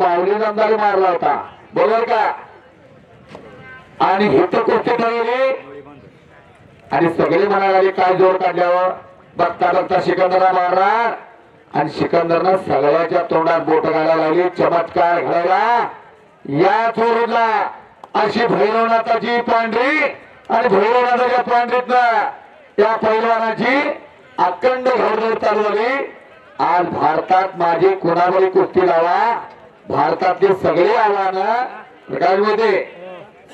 माऊली नंदाला मारला होता बरोबर का आणि हित कुस्ती ठरवली आणि सगळे म्हणाले काय जोर काढल्यावर बघता बघता सिकंदरला मारणार आणि सिकंदरनं सगळ्याच्या तोंडात बोट घालायला लागली चमत्कार घडायला या चोरूला अशी भैरवनाथाची पांढरी आणि भैरवनाथाच्या पांढरीतनं त्या पैलवानाची अखंड घडघड चालू झाली आज भारतात माझी कोणावरी कुस्ती लावा भारतातली सगळी आव्हानं काय होते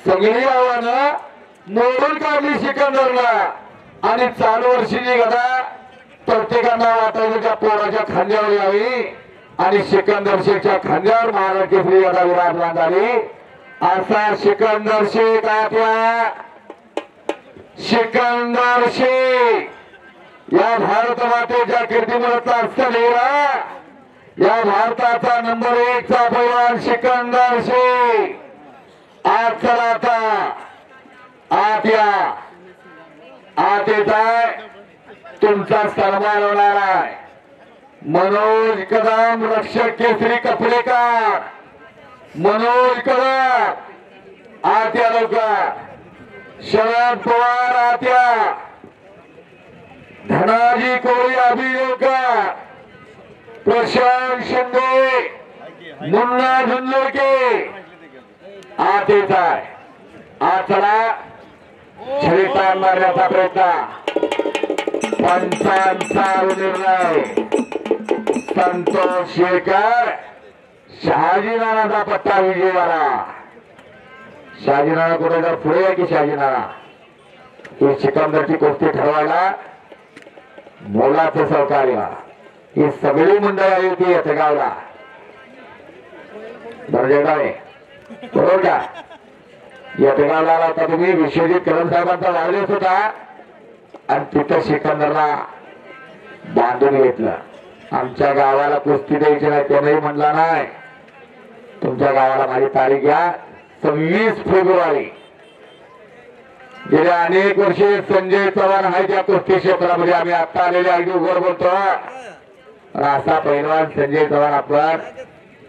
सगळी आव्हानं मोडून काढली सिकंदरला आणि चालू वर्षीची गदा प्रत्येकांना वाटायचं त्या पोराच्या खांद्यावर यावी आणि सिकंदर शेखच्या खांद्यावर महाराज केसरी गदा विराजमान झाली असा सिकंदर शेख आपल्या सिकंदर शेख या भारत मातेच्या कीर्तिमंताचा असलेला या भारताचा नंबर 1 चा पैलवान सिकंदर शेख आज चला आत येत आहे तुमचा सन्मान होणार आहे मनोज कदम रक्षक केसरी कपडेकर मनोज कदम आत या लवकर शरद पवार आत या धनाजी कोळी अभियोजक प्रशांत शिंदे मुन्ना झुंजरके आत येत आहे आज चला छडीतान मारण्याचा प्रयत्न पंचांचा निर्णय संतोष शेखर शहाजी नानाचा पट्टा विजय झाला शहाजी नाना कुठे जर पुढे आहे की शहाजी नाना ही सिकंदरची कुस्ती ठरवायला मोलाचं सहकार्य ही सगळी मंडळी आली होती येथे गावला दर्जेगावे बरोबर का या ठिकाणाला आता तुम्ही विश्वजित कदम साहेबांचा वाढदिवस होता आणि तिथं सिकंदरला बांधून घेतलं आमच्या गावाला कुस्ती द्यायची नाही त्यानेही म्हणला नाही तुमच्या गावाला माझी तारीख घ्या 26 फेब्रुवारी गेल्या अनेक वर्षे संजय चव्हाण आहे त्या कुस्ती क्षेत्रामध्ये आम्ही आता आलेले अगदी उघड बोलतो असा पैलवान संजय चव्हाण आपण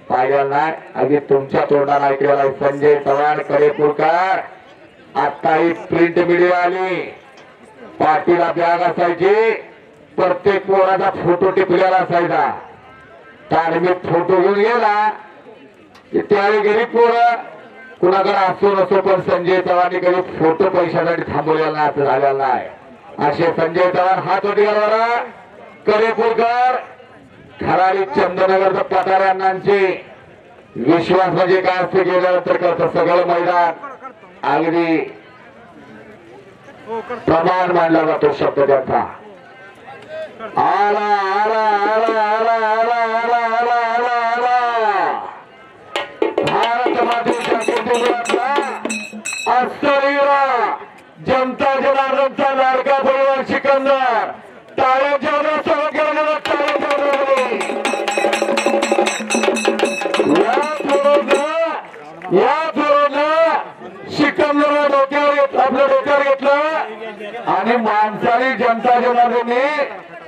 पाहिलेला नाही अगदी तुमच्या तोंडाला ऐकलेला संजय चव्हाण करेपूरकर आता ही प्रिंट मीडिया आली पाठीला बॅग असायची प्रत्येक पोराचा फोटो टिपलेला असायचा धार्मिक फोटो घेऊन गेला त्यावेळी गरीब पोरं कुणाकडे असो नसो पण संजय चव्हाण कधी फोटो पैशासाठी थांबवलेला असं झालेला नाही असे संजय चव्हाण हात होते करेपूरकर ठराविक चंद्रनगरचं पठार अण्णांचे विश्वास म्हणजे काय असते गेल्यानंतर करतं सगळं मैदान अगदी प्रमाण मानला जातो शब्द त्यांचा आला आला आला आला आला आला आला आला आला भारत मातेच्या कुटुंबातला अस्सलीला जनता जनार्दनचा लाडका पैलवान सिकंदर टाळ्याच्या सह केलेला या थोडं सिकंदरला डोक्यावर आपल्या डोक्यावर घेतलं आणि माणसाने जनता जनार्दनने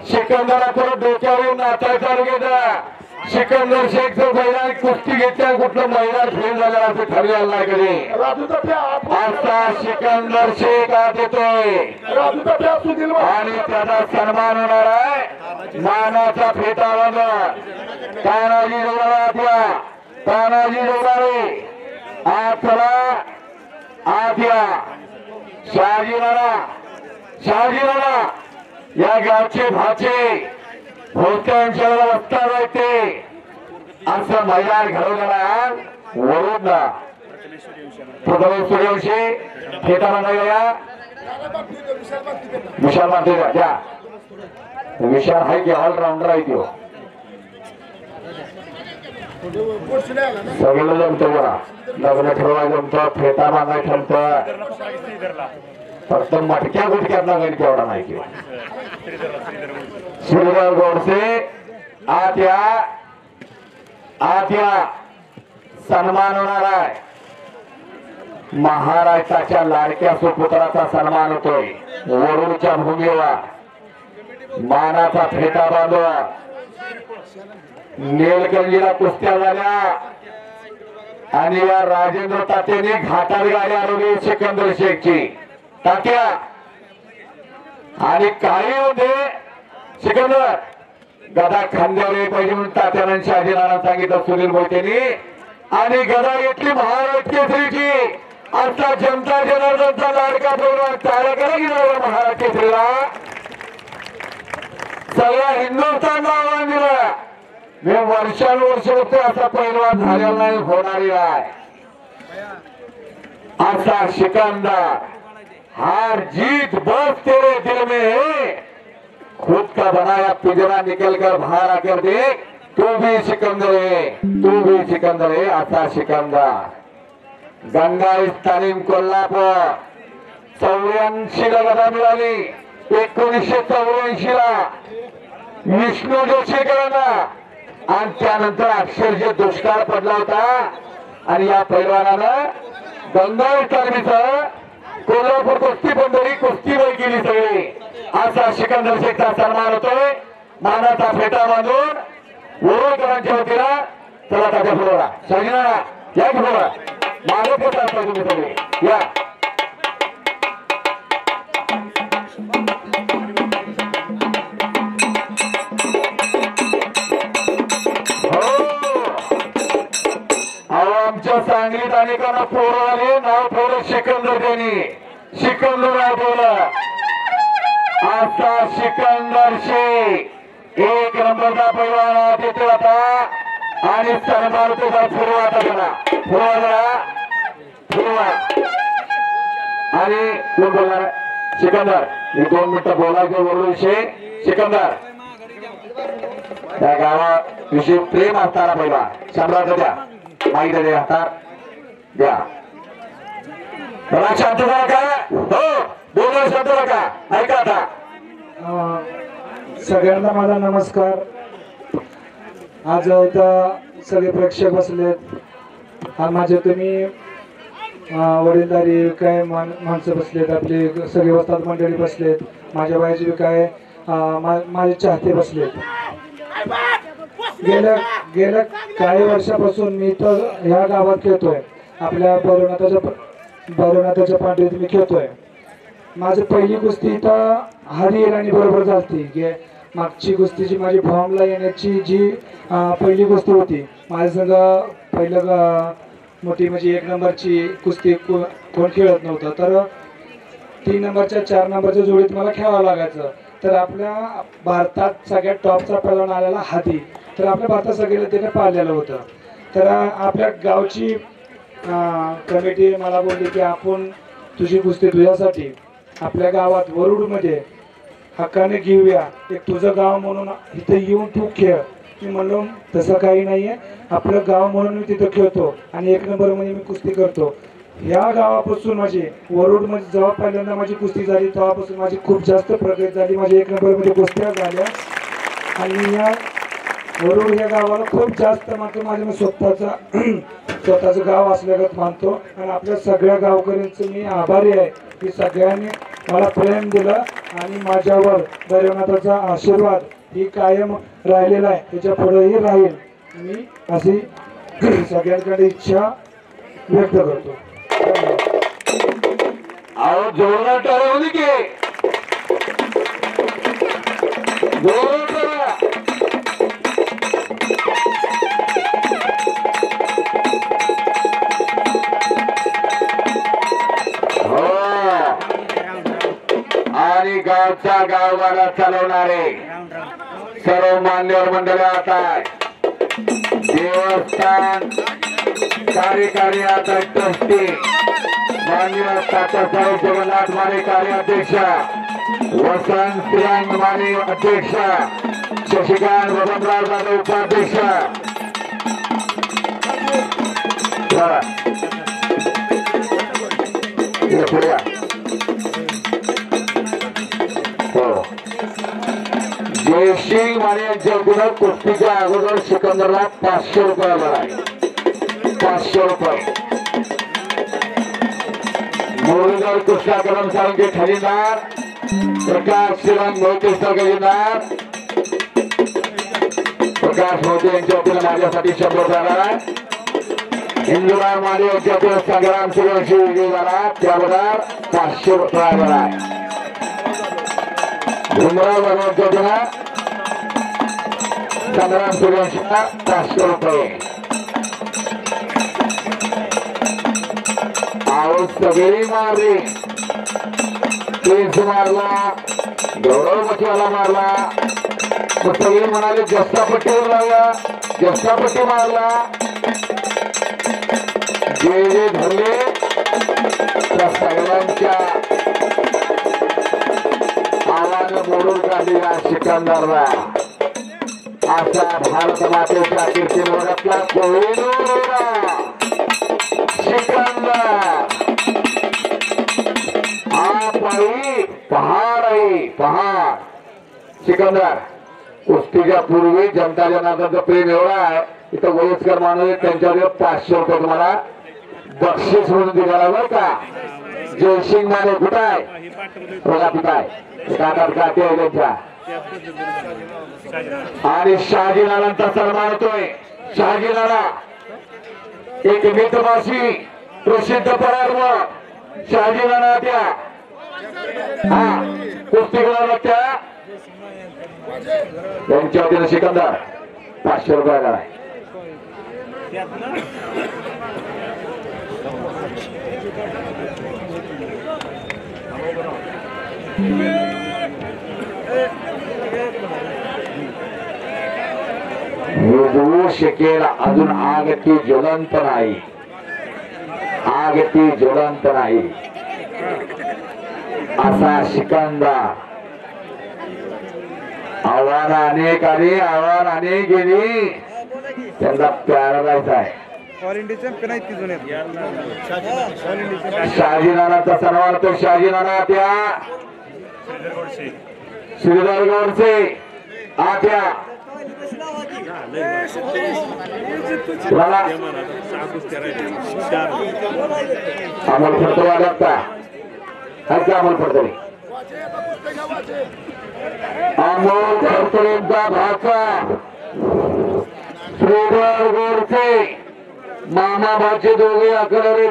सिकंदरला परत डोक्यावर नाचायला चालू केलं सिकंदर शेखचं मैदान कुस्ती घेतल्या कुठलं मैदान फेल झालं असं ठरलेलं नाही कधी आता सिकंदर शेख आत येतोय आणि त्याचा सन्मान होणार आहे मानाचा फेटा बांधला तानाजी जोडाला तानाजी जोडाले आत चला आत या शहाजी नाना या गावचे भाचे भोवत्यांच्या वस्ताद येते असं मैदान घडवलेला वरून प्रथमेश सूर्यवंशी फेटा बांधायला विशाल मारते द्या विशाल आहे की ऑलराऊंडर आहे तो सगळं जमतं बघा लग्न ठरवाय जमतं फेटा बांधाय ठरतं फक्त मटक्या गुटक्यात लागेल केवढा नाही किंवा श्रीराम गोडसे आत या सन्मान होणार आहे महाराष्ट्राच्या लाडक्या सुपुत्राचा सन्मान होतोय वरूडच्या भूमीवर मानाचा फेटा बांधवा नेलकंजीला कुस्त्या झाल्या आणि या राजेंद्र तात्याने घाटात गाडी आणवली सिकंदर शेखची. तात्या आणि काही होते सिकंदर गदा खांद्यावर पाहिजे म्हणून तात्यानं शहाजीरावांना सांगितलं सुनील मोहितेनी. आणि गदा घेतली महाराष्ट्र केसरीची. आता जनता जनार्दनचा लाडका बोलवा टाळ्या करा की महाराष्ट्र केसरीला. सगळ्या हिंदुस्थानला आव्हान दिलं. मी वर्षानुवर्ष होते असा पैलवान झालेला नाही, होणारी आहे असा सिकंदर. हार जीत बस तेरे दिल में है, खुद का बनाया पिंजरा निकल कर बाहर आकर देख, तू भी सिकंदर है, तू भी सिकंदर है असा सिकंदर. गंगा तालीम कोल्हापूर 84 ला गदा मिळाली. 1984 ला विष्णू जोशीकरांना. आणि त्यानंतर अक्षरशः दुष्काळ पडला होता. आणि या पैलवानानं गंगा तालीमीचं कोल्हापूर कुस्ती पंढरी कुस्ती वय केली सगळी. असा सिकंदर शेखचा सन्मान होतोय. मानाचा फेटा बांधून वरोडकरांच्या वतीला. चला तात्या फुलवला सजना या फुलवा मागे पोटा तुम्ही सगळे या. आमच्या सांगलीत अनेकांना पोरं आले. नाव ठेवलं सिकंदर. त्यांनी सिकंदर नाव ठेवलं. असा सिकंदर शेख एक नंबरचा पैलवान तिथे होता. आणि सन्मान तुझा फुलवा त्याला फुलवा. आणि कोण बोलणार सिकंदर. मी 2 मिनिटं बोलायचं बोलू विषय. सिकंदर त्या गावाविषयी प्रेम असताना पहिला सम्राट द्या माहिती द्या हातात द्या. शांत झाला का? हो बोला शांत झाला का? ऐका आता. सगळ्यांना माझा नमस्कार. आज इथं सगळे प्रेक्षक बसलेत. माझे तुम्ही वडीलधारी काय माणसं बसलेत. आपले सगळे वस्ताद मंडळी बसलेत. माझ्या बाईचे काय माझे चाहते बसलेत. गेल्या काही वर्षापासून मी तर ह्या गावात खेळतोय. आपल्या भैरवनाथाच्या पांढरीत मी खेळतोय. माझी पहिली कुस्ती इथं हरी राणी बरोबर झाली. मागची कुस्तीची माझी फॉर्मला येण्याची जी पहिली कुस्ती होती. माझ्या संग पहिलं मोठी म्हणजे 1 नंबरची कुस्ती कोण खेळत नव्हतं. तर 3 नंबरच्या 4 नंबरच्या जोडीत मला खेळावं लागायचं. तर आपल्या भारतात सगळ्यात टॉपचा पैलवान आलेला हाती. तर आपल्या भारतात सगळ्यांना त्याने पाळलेलं होतं. तर आपल्या गावची कमिटी मला बोलली की आपण तुझी कुस्ती तुझ्यासाठी आपल्या गावात वरुडमध्ये हक्काने घेऊया. एक तुझं गाव म्हणून इथं येऊन तू खेळ. मी म्हणलो तसं काही नाही आहे. आपलं गाव म्हणून मी तिथं खेळतो आणि 1 नंबरमध्ये मी कुस्ती करतो. या गावापासून माझी वरुडमध्ये जेव्हा पहिल्यांदा माझी कुस्ती झाली तेव्हापासून माझी खूप जास्त प्रगती झाली. माझी 1 नंबरमध्ये कुस्त्या झाल्या. आणि या वरुड या गावाला खूप जास्त मानतो. माझं मी स्वतःचं गाव असल्यागत मानतो. आणि आपल्या सगळ्या गावकऱ्यांचं मी आभारी आहे की सगळ्यांनी मला प्रेम दिलं आणि माझ्यावर भैरवनाथाचा आशीर्वाद ही कायम राहिलेला आहे. त्याच्या पुढेही राहील. मी अशी सगळ्यांकडे इच्छा व्यक्त करतो. अहो जोरदार ठरवली की आणि गावचा गावगाडा चालवणारे सर्व मान्यवर मंडळी आता देवस्थान कार्यकारी आता ट्रस्टी मान्य तात्यासाहेब जगन्नाथ माने कार्याध्यक्ष, वसंत श्रीरंग माने अध्यक्ष, शशिकांत बबनराव जाधव उपाध्यक्ष. जयसिंग माने यांच्या कुस्तीच्या अगोदर सिकंदरला 500 रुपये आला आहे. 500 रुपये. मुरलीधर कृष्णा कदम सारंगे खजिनदार, प्रकाश श्रीरंग मोहिते खजिनदार, प्रकाश मोहिते यांच्या वतीने माझ्यासाठी 100 रुपये आला आहे. हिंदुराव माने यांच्यातील संग्राम सूर्यवंशी विजयी झाला त्याबद्दल 500 रुपये आलेला आहे. हिंदुराव माने यांच्यातील संग्राम सूर्यवंशीला 500 रुपये. आवाज सगळी मारली. प्रिन्स मारला, गौरव बचवाला मारला. सगळे म्हणाले जस्तापट्टीवर लावला, जस्तापट्टी मारला. जे जे धरले त्या सगळ्यांच्या आवाज मोडून काढलेला सिकंदरला. असा भारत मातेच्या कीर्तिमोहरातला कोहिनूर सिकंदर. हा पायी पहाड आहे, पहाड. सिकंदर कुस्तीच्या पूर्वी जनता जनार्दनचं प्रेम एवढा आहे इथं वयस्कर माणूस त्यांच्यावर 500 रुपये तुम्हाला बक्षीस म्हणून दिलेला बरं का. जयसिंग माने कुठं आहे बघा तिथं आहे त्यांच्या. आणि शहाजी नानांचा सन्मान होतोय. शहाजी नाना एक मित्रभाषी प्रसिद्ध पराक्रम शहाजी नाना त्या हा कुस्तीगीराला त्या त्यांच्या वतीने सिकंदर 500 रुपये आहे. विजवू शकेल अजून आग ती ज्वलंत नाही, आग ती ज्वलंत नाही असा सिकंदर. आव्हान अनेक आली, आव्हान अनेक गेली, त्यांचा पॅरालाइज आहे. शहाजी नानाचा सन्मान तो शहाजी नाना त्या श्रीधर गोडसे आत्या अमोल फडतो वागता का अमोल फडतरे अमोल फडतरेंचा भाचा श्रीधर गोडसे मामा भाचे दोघे अकरावे